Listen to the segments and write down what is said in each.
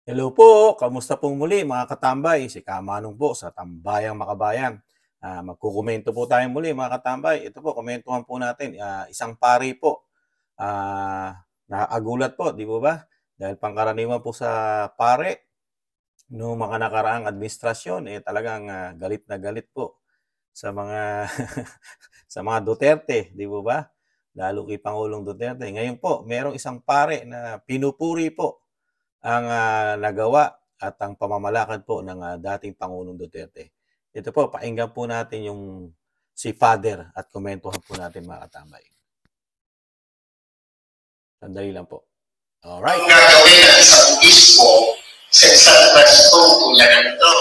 Hello po, kamusta po muli mga katambay? Si Kamanong po sa Tambayang Makabayan. Magkukomento po tayo muli mga katambay. Ito po, komentuhan po natin. Isang pari po. Nakakagulat po, di po ba? Dahil pangkaraniwan po sa pare, noong mga nakaraang administrasyon, talagang galit na galit po sa mga sa mga Duterte, di po ba? Lalo kay Pangulong Duterte. Ngayon po, merong isang pare na pinupuri po ang nagawa at ang pamamalakad po ng dating Pangulong Duterte. Ito po, pakinggan po natin yung si Father at komentuhan po natin mga katambay. Sandali lang po. Alright. Ang gagawin ng isang obispo sa isang pwestong tulad nito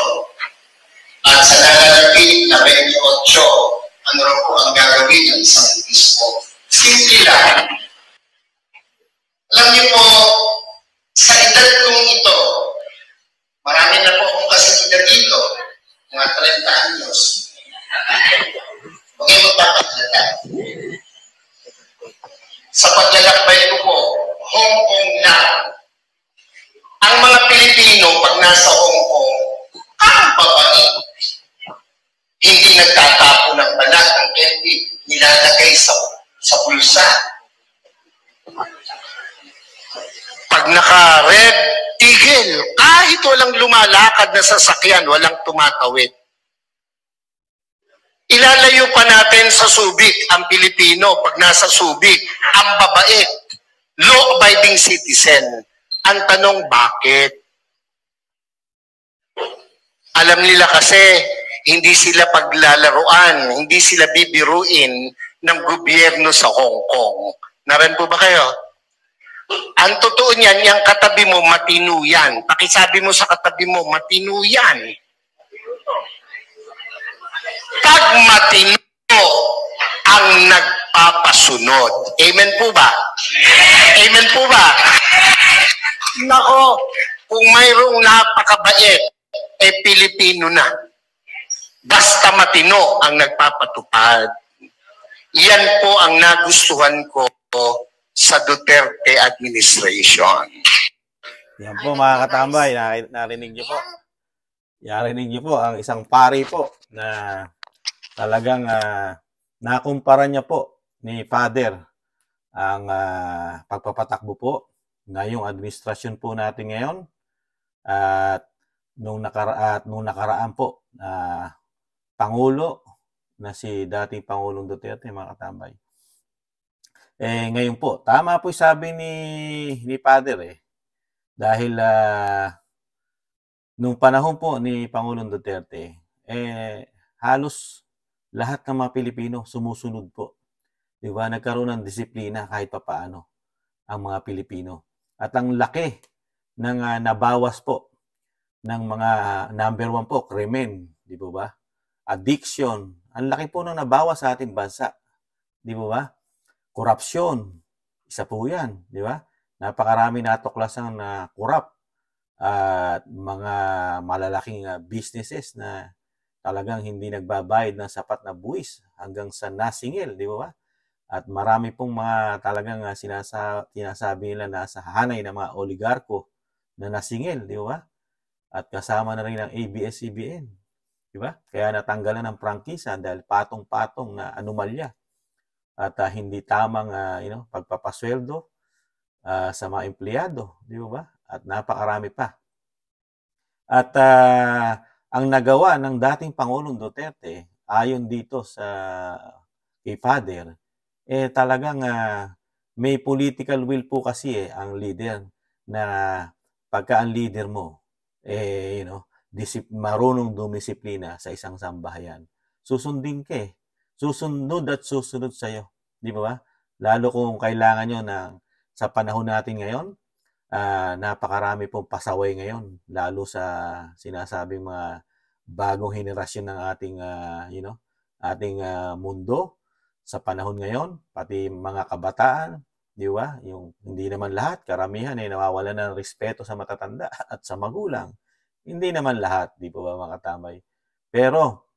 at sa nalalapit na 28, ano raw po ang gagawin ng isang obispo? Simple lang. Alam niyo po, sa edad kong ito, marami na po akong kasing edad dito, mga 30 anyos. Huwag yung magpapagdala. Sa paglalakbay ko po, Hong Kong na. Ang mga Pilipino, pag nasa Hong Kong, ang babait. Hindi nagtatapo ng balat ng candy, nilalagay sa bulsa. Pag naka-red, tigil. Kahit walang lumalakad na sasakyan, walang tumatawid. Ilalayo pa natin sa Subic ang Pilipino pag nasa Subic, ang babait, law-abiding citizen. Ang tanong, bakit? Alam nila kasi, hindi sila paglalaruan, hindi sila bibiruin ng gobyerno sa Hong Kong. Naran po ba kayo? Ang totoo niyan, yung katabi mo, matino yan. Pakisabi mo sa katabi mo, matino yan. Pag matino ang nagpapasunod. Amen po ba? Amen po ba? Nako, kung mayroong napakabait, Pilipino na. Basta matino ang nagpapatupad. Yan po ang nagustuhan ko sa Duterte administration. Yan po mga katambay, narinig niyo po. Narinig niyo po ang isang pari po na talagang nakumpara niya po ni Father ang pagpapatakbo po ngayong administrasyon po natin ngayon at nung nakaraan po Pangulo na si dating Pangulong Duterte mga katambay. Ngayon po, tama po sabi ni Father dahil nung panahon po ni Pangulong Duterte, halos lahat ng mga Pilipino sumusunod po. Di ba? Nagkaroon ng disiplina kahit papaano ang mga Pilipino. At ang laki ng nabawas po ng mga number 1 po, krimen. Di ba? Addiction. Ang laki po ng nabawas sa ating bansa. Di ba? Korupsyon. Isa po yan. Di ba? Napakarami natuklasang na korap at mga malalaking businesses na talagang hindi nagbabayad ng sapat na buwis hanggang sa nasingil, di ba? At marami pong mga talagang sinasabi nila na sa hanay ng mga oligarko na nasingil, di ba? At kasama na rin ng ABS-CBN, di ba? Kaya natanggalan ng prangkisa dahil patong-patong na anomalya at hindi tamang pagpapasweldo sa mga empleyado, di ba? At napakarami pa. At ang nagawa ng dating Pangulong Duterte, ayon dito sa kay Father, talagang may political will po kasi ang leader na pagka ang leader mo, marunong dumisiplina sa isang sambahayan, susundin ka Susunod at susunod sa'yo. Di ba? Lalo kung kailangan nyo sa panahon natin ngayon, napakarami pong pasaway ngayon, lalo sa sinasabing mga bagong henerasyon ng ating mundo sa panahon ngayon, pati mga kabataan, di ba? Yung hindi naman lahat, karamihan nawawalan ng respeto sa matatanda at sa magulang. Hindi naman lahat, di ba mga katamay? Pero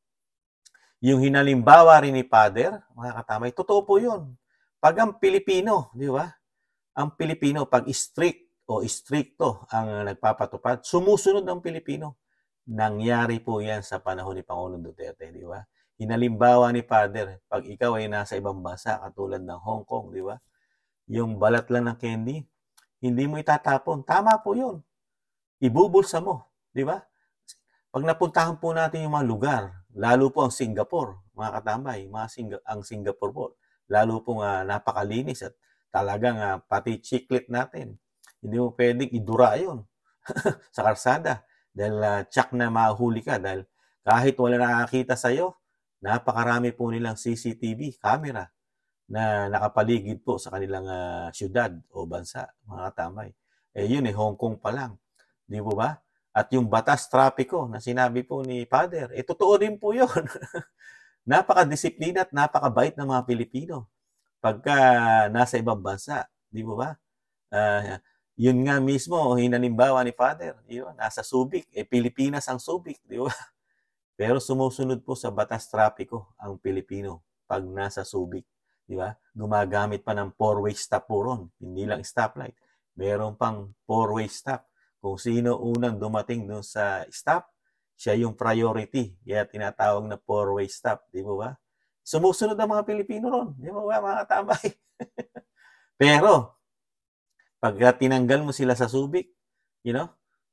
yung hinalimbawa rin ni Father, mga katamay, totoo po yun. Pag ang Pilipino, di ba? Ang Pilipino, pag strict o istrikto ang nagpapatupad, sumusunod ang Pilipino. Nangyari po yan sa panahon ni Pangulong Duterte, di ba? Hinalimbawa ni Father, pag ikaw ay nasa ibang bansa, katulad ng Hong Kong, di ba? Yung balat lang ng candy, hindi mo itatapon. Tama po yun. Ibubulsa mo, di ba? Pag napuntahan po natin yung mga lugar, lalo po ang Singapore, mga katambay, ang Singapore po, lalo po napakalinis at talagang pati chiclet natin. Hindi mo pwedeng idura yun sa kalsada dahil tsak na mahuli ka dahil kahit wala nakakita sa'yo, napakarami po nilang CCTV camera na nakapaligid po sa kanilang syudad o bansa, mga katambay. Yun Hong Kong pa lang. Di po ba? At yung batas trapiko na sinabi po ni Father, totoo din po yun. Napakadisiplina at napakabait ng mga Pilipino pagka nasa ibang bansa. Di po ba? Yun nga mismo, hinalimbawa ni Father. Yun, nasa Subic. Pilipinas ang Subic. Di ba? Pero sumusunod po sa batas trapiko ang Pilipino pag nasa Subic. Di ba? Gumagamit pa ng four-way stop po ron. Hindi lang stoplight. Meron pang four-way stop. Kung sino unang dumating doon sa stop, siya yung priority. Kaya tinatawag na four-way stop. Di ba? Sumusunod ang mga Pilipino ron. Di ba mga tambay? Pero, pag tinanggal mo sila sa Subic,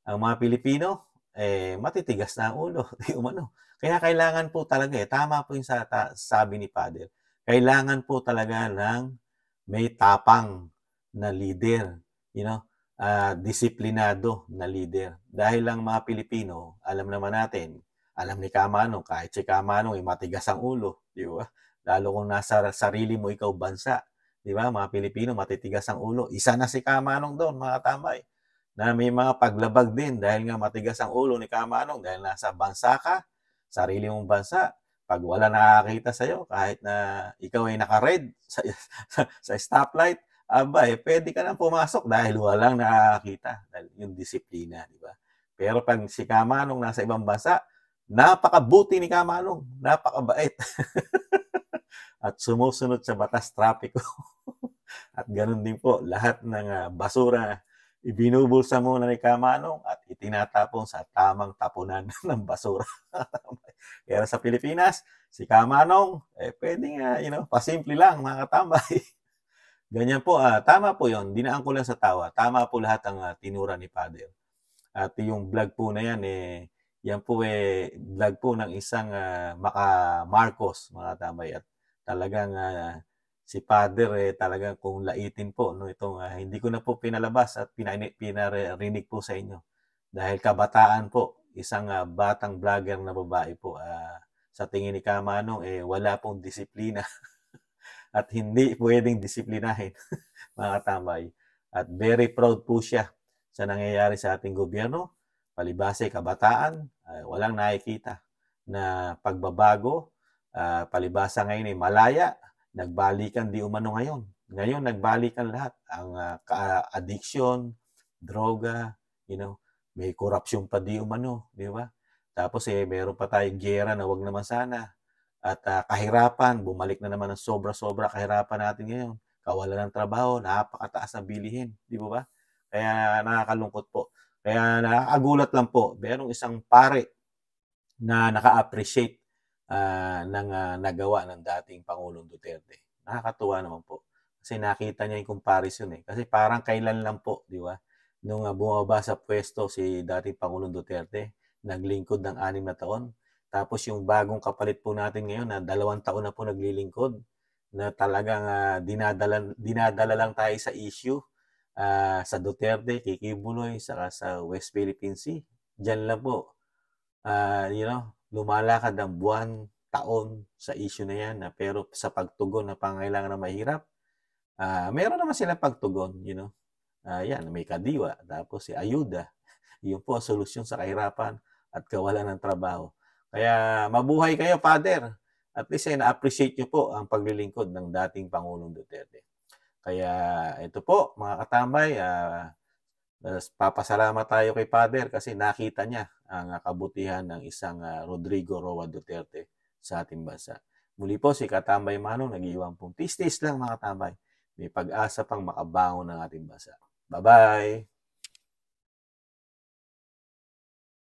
ang mga Pilipino, matitigas na ang ulo. Kaya kailangan po talaga, tama po yung sabi ni Father, kailangan po talaga ng may tapang na leader, disiplinado na leader. Dahil lang mga Pilipino, alam naman natin, alam ni Kamanong, kahit si Kamanong matigas ang ulo, di ba? Lalo kung nasa sarili mo ikaw bansa, di ba? Mga Pilipino, matitigas ang ulo. Isa na si Kamanong doon, mga tambay, na may mga paglabag din dahil nga matigas ang ulo ni Kamanong dahil nasa bansa ka, sarili mong bansa, pag wala nakakita sa'yo, kahit na ikaw ay naka-red sa stoplight, pwede ka nang pumasok dahil walang nakakita. Dahil yung disiplina, di ba? Pero pag si Kamanong nasa ibang bansa, napakabuti ni Kamanong, napakabait. At sumusunod sa batas trapiko. At ganun din po, lahat ng basura ibinubulsa muna ni Kamanong at itinatapon sa tamang tapunan ng basura. Kaya sa Pilipinas, si Kamanong, pwedeng, pasimple lang, mga katambay. Ganyan po, tama po yon. Dinaan ko lang sa tawa. Tama po lahat ang tinura ni Father. At yung vlog po na yan, yan po vlog po ng isang Maka Marcos, mga katambay. At talagang si Father talagang kung laitin po itong hindi ko na po pinalabas at pinarinig po sa inyo dahil kabataan po, isang batang vlogger na babae po, sa tingin ni Kamanong wala pong disiplina at hindi pwedeng disiplinahin, mga katambay. At very proud po siya sa nangyayari sa ating gobyerno. Palibhasa kabataan, walang nakikita na pagbabago. Palibhasa ngayon malaya, nagbalikan di umano ngayon. Ngayon, nagbalikan lahat. Ang addiction, droga, may korupsyon pa di umano, di ba? Tapos meron pa tayong gera na wag naman sana. At kahirapan, bumalik na naman ang sobra-sobra kahirapan natin ngayon. Kawalan ng trabaho, napakataas ng bilihin, di ba? Kaya nakakalungkot po. Kaya nakakagulat lang po, merong isang pare na naka-appreciate ng nagawa ng dating Pangulong Duterte. Nakakatuwa naman po. Kasi nakita niya yung comparison Kasi parang kailan lang po, di ba? Nung bumaba sa pwesto si dating Pangulong Duterte, naglingkod ng 6 na taon. Tapos yung bagong kapalit po natin ngayon na 2 taon na po naglilingkod, na talagang dinadala lang tayo sa issue sa Duterte, Kikibuloy, saka sa West Philippine Sea. Diyan lang po, lumalakad ang buwan, taon sa issue na yan. Pero sa pagtugon na pangailangan na mahirap, meron naman silang pagtugon, yan, may kadiwa, tapos si ayuda. Yun po ang solusyon sa kahirapan at kawalan ng trabaho. Kaya mabuhay kayo, Father. At least na-appreciate nyo po ang paglilingkod ng dating Pangulong Duterte. Kaya ito po, mga katambay, papasalamat tayo kay Father kasi nakita niya ang kabutihan ng isang Rodrigo Roa Duterte sa ating bansa. Muli po si Katambay Manong, nag-iwan pong tis-tis lang, mga katambay. May pag-asa pang makabangon ng ating bansa. Bye-bye!